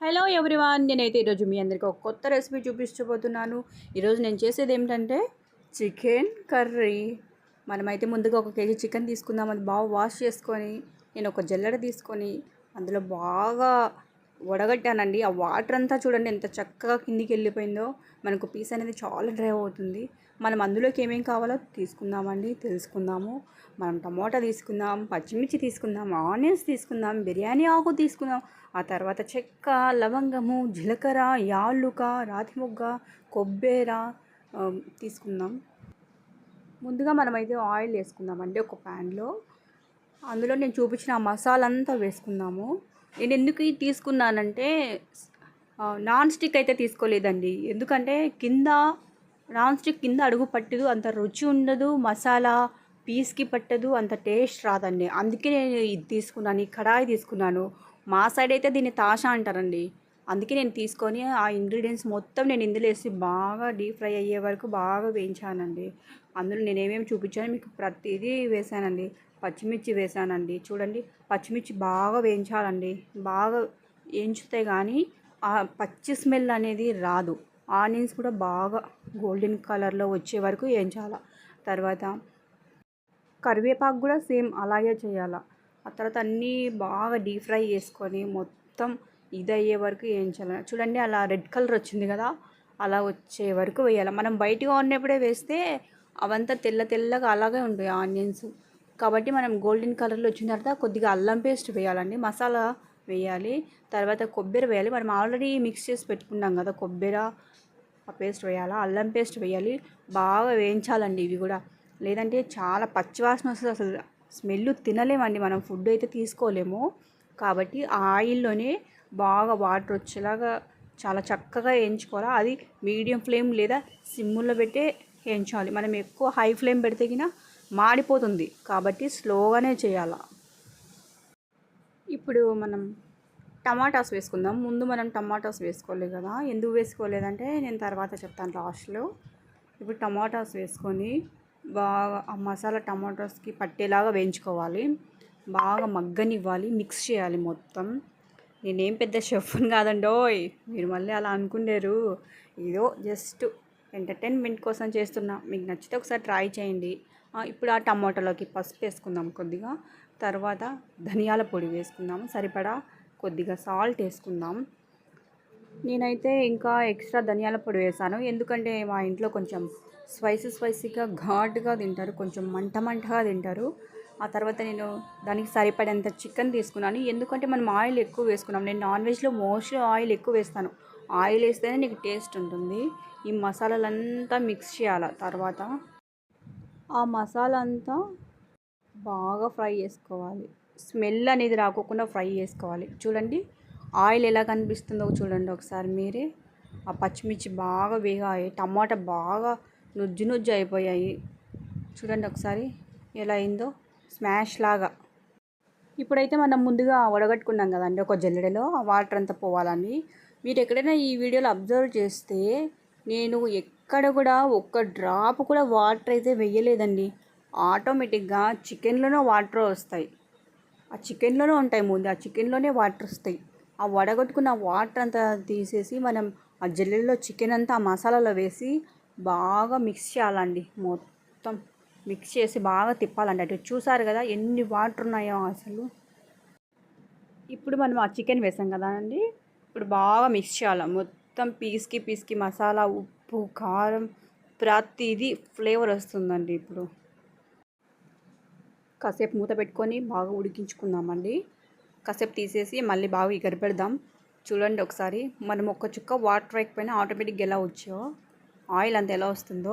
Hello everyone, నేనైతే ఈరోజు మీ అందరికీ ఒక కొత్త రెసిపీ చూపించబోతున్నాను. ఈరోజు నేను చేసేది ఏమిటంటే చికెన్ కర్రీ. మనమైతే ముందుగా 1 కేజీ చికెన్ తీసుకుందాం. అది బాగా వాష్ చేసుకొని నేను ఒక జల్లెడ తీసుకొని అందులో బాగా వడగట్టానండి. ఆ వాటర్ అంతా చూడండి ఎంత చక్కగా కిందికి వెళ్ళిపోయిందో. మనకు పీస్ అనేది చాలా డ్రై అవుతుంది. మనం అందులోకి ఏమేమి కావాలో తీసుకుందామండి, తెలుసుకుందాము. మనం టమోటా తీసుకుందాం, పచ్చిమిర్చి తీసుకుందాం, ఆనియన్స్ తీసుకుందాం, బిర్యానీ ఆకు తీసుకుందాం, ఆ తర్వాత చెక్క, లవంగము, జీలకర్ర, యాలుక, రాతి మొగ్గ, కొబ్బెర తీసుకుందాం. ముందుగా మనమైతే ఆయిల్ వేసుకుందామండి ఒక ప్యాన్లో. అందులో నేను చూపించిన ఆ మసాలా అంతా వేసుకుందాము. నేను ఎందుకు ఇది తీసుకున్నానంటే నాన్ స్టిక్ అయితే తీసుకోలేదండి. ఎందుకంటే నాన్ స్టిక్ కింద అడుగు పట్టదు, అంత రుచి ఉండదు, మసాలా పీస్కి పట్టదు, అంత టేస్ట్ రాదండి. అందుకే నేను ఇది తీసుకున్నాను, ఈ కడాయి తీసుకున్నాను. మా సైడ్ అయితే దీన్ని తాషా అంటారండి. అందుకే నేను తీసుకొని ఆ ఇంగ్రీడియంట్స్ మొత్తం నేను ఇందులో వేసి బాగా డీప్ ఫ్రై అయ్యే వరకు బాగా వేయించానండి. అందులో నేను ఏమేమి చూపించాను మీకు ప్రతిదీ వేసానండి. పచ్చిమిర్చి వేసానండి. చూడండి, పచ్చిమిర్చి బాగా వేయించాలండి. బాగా వేయించితే కానీ ఆ పచ్చి స్మెల్ అనేది రాదు. ఆనియన్స్ కూడా బాగా గోల్డెన్ కలర్లో వచ్చే వరకు వేయించాలి. తర్వాత కరివేపాకు కూడా సేమ్ అలాగే చేయాలి. ఆ తర్వాత అన్నీ బాగా డీప్ ఫ్రై చేసుకొని మొత్తం ఇదయ్యే వరకు వేయించాలి. చూడండి, అలా రెడ్ కలర్ వచ్చింది కదా, అలా వచ్చే వరకు వేయాలి. మనం బయటగా ఉన్నప్పుడే వేస్తే అవంతా తెల్లగా అలాగే ఉంటాయి ఆనియన్స్. కాబట్టి మనం గోల్డెన్ కలర్లో వచ్చిన తర్వాత కొద్దిగా అల్లం పేస్ట్ వేయాలండి, మసాలా వేయాలి, తర్వాత కొబ్బరి వేయాలి. మనం ఆల్రెడీ మిక్స్ చేసి పెట్టుకున్నాం కదా కొబ్బరి, ఆ పేస్ట్ వేయాలి, అల్లం పేస్ట్ వేయాలి. బాగా వేయించాలండి ఇవి కూడా, లేదంటే చాలా పచ్చివాసన వస్తుంది. అసలు స్మెల్ తినలేమండి, మనం ఫుడ్ అయితే తీసుకోలేము. కాబట్టి ఆ ఆయిల్లోనే బాగా వాటర్ వచ్చేలాగా చాలా చక్కగా వేయించుకోవాలి. అది మీడియం ఫ్లేమ్ లేదా సిమ్ములో పెట్టే వేయించాలి. మనం ఎక్కువ హై ఫ్లేమ్ పెడితే కినా మాడిపోతుంది. కాబట్టి స్లోగానే చేయాలి. ఇప్పుడు మనం టమాటాస్ వేసుకుందాం. ముందు మనం టమాటాస్ వేసుకోలేదు కదా, ఎందుకు వేసుకోలేదంటే నేను తర్వాత చెప్తాను లాస్ట్లో. ఇప్పుడు టమాటాస్ వేసుకొని బాగా ఆ మసాలా టమాటాస్కి పట్టేలాగా వేయించుకోవాలి. బాగా మగ్గనివ్వాలి, మిక్స్ చేయాలి మొత్తం. నేనేం పెద్ద షెఫ్ని కాదండోయ్, మీరు మళ్ళీ అలా అనుకునేరు. ఏదో జస్ట్ ఎంటర్టైన్మెంట్ కోసం చేస్తున్నా. మీకు నచ్చితే ఒకసారి ట్రై చేయండి. ఇప్పుడు ఆ టమాటాలోకి పసుపు వేసుకుందాం కొద్దిగా. తర్వాత ధనియాల పొడి వేసుకుందాము సరిపడా, కొద్దిగా సాల్ట్ వేసుకుందాం. నేనైతే ఇంకా ఎక్స్ట్రా ధనియాల పొడి వేసాను, ఎందుకంటే మా ఇంట్లో కొంచెం స్పైసీగా ఘాటుగా తింటారు, కొంచెం మంటగా తింటారు. ఆ తర్వాత నేను దానికి సరిపడేంత చికెన్ తీసుకున్నాను. ఎందుకంటే మనం ఆయిల్ ఎక్కువ వేసుకున్నాం. నేను నాన్ వెజ్లో మోస్ట్లీ ఆయిల్ ఎక్కువ వేస్తాను. ఆయిల్ వేస్తేనే నీకు టేస్ట్ ఉంటుంది. ఈ మసాలాలంతా మిక్స్ చేయాలి. తర్వాత ఆ మసాలా అంతా బాగా ఫ్రై చేసుకోవాలి. స్మెల్ అనేది రాకోకుండా ఫ్రై చేసుకోవాలి. చూడండి, ఆయిల్ ఎలా కనిపిస్తుందో చూడండి ఒకసారి మీరే. ఆ పచ్చిమిర్చి బాగా వేగాయి, టమాటా బాగా నుజ్జు అయిపోయాయి. చూడండి ఒకసారి ఎలా అయిందో, స్మాష్ లాగా. ఇప్పుడైతే మనం ముందుగా వడగట్టుకున్నాం కదండి ఒక జల్లెడలో, ఆ వాటర్ అంతా పోవాలని. మీరు ఎక్కడైనా ఈ వీడియోలో అబ్జర్వ్ చేస్తే నేను ఎక్కడ కూడా ఒక్క డ్రాప్ కూడా వాటర్ అయితే వేయలేదండి. ఆటోమేటిక్గా చికెన్లోనే వాటర్ వస్తాయి. ఆ చికెన్లోనే ఉంటాయి, ముందు ఆ చికెన్లోనే వాటర్ వస్తాయి. ఆ వడగొట్టుకున్న వాటర్ అంతా తీసేసి మనం ఆ జల్లెడలో చికెన్ అంతా ఆ మసాలాలో వేసి బాగా మిక్స్ చేయాలండి. మొత్తం మిక్స్ చేసి బాగా తిప్పాలండి. అటు చూసారు కదా ఎన్ని వాటర్ ఉన్నాయో అసలు. ఇప్పుడు మనం ఆ చికెన్ వేసాం కదా అండి, ఇప్పుడు బాగా మిక్స్ చేయాలి. మొత్తం పీస్కి మసాలా, ఉప్పు, కారం ప్రతిదీ ఫ్లేవర్ వస్తుందండి. ఇప్పుడు కాసేపు మూత పెట్టుకొని బాగా ఉడికించుకుందామండి. కాసేపు తీసేసి మళ్ళీ బాగా ఎగరపెడదాం. చూడండి ఒకసారి, మనం ఒక్క చుక్క వాటర్ వేయకపోయినా ఆటోమేటిక్గా ఎలా వచ్చో, ఆయిల్ అంతా ఎలా వస్తుందో.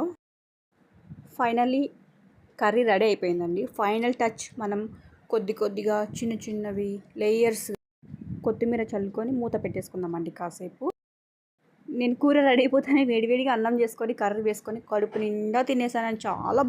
ఫైనల్లీ కర్రీ రెడీ అయిపోయిందండి. ఫైనల్ టచ్ మనం కొద్దిగా చిన్నవి లేయర్స్ కొత్తిమీర చల్లుకొని మూత పెట్టేసుకుందామండి కాసేపు. నేను కూర రెడీ అయిపోతేనే వేడివేడిగా అన్నం చేసుకొని కర్రీ వేసుకొని కడుపు నిండా తినేసానని చాలా